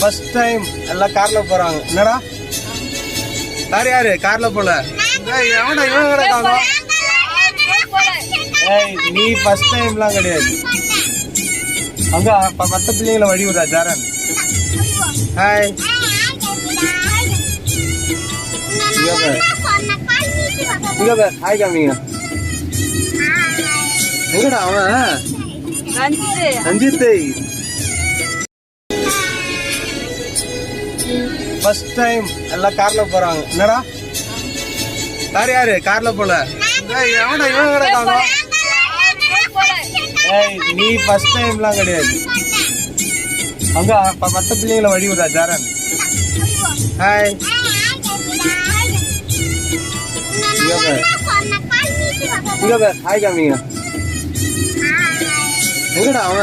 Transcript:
First time எல்லாம் கார்ல போறாங்க. என்னடா வேற யாரு கார்ல போல? எவன்டா இவன் கூட காங்க? நீ ஃபர்ஸ்ட் டைம்லாம் கிடையாது. அங்க மற்ற பிள்ளைங்களை வழி விடுறா ஜாரன். ஹாய் இங்க பார் ஹாய் காமிங்க. எங்கடா அவன்? ரஞ்சித் ஃபர்ஸ்ட் டைம் எல்லாம் கார்ல போறாங்க. என்னடா வேற யாரு கார்ல போல? எவன்டா இவன் கூட காங்க? நீ ஃபர்ஸ்ட் டைம்லாம் கிடையாது. அங்க மற்ற பிள்ளைங்களை வழி விடுறா ஜாரன். ஹாய் இங்க பார் ஹாய் காமிங்க. எங்கடா அவன்?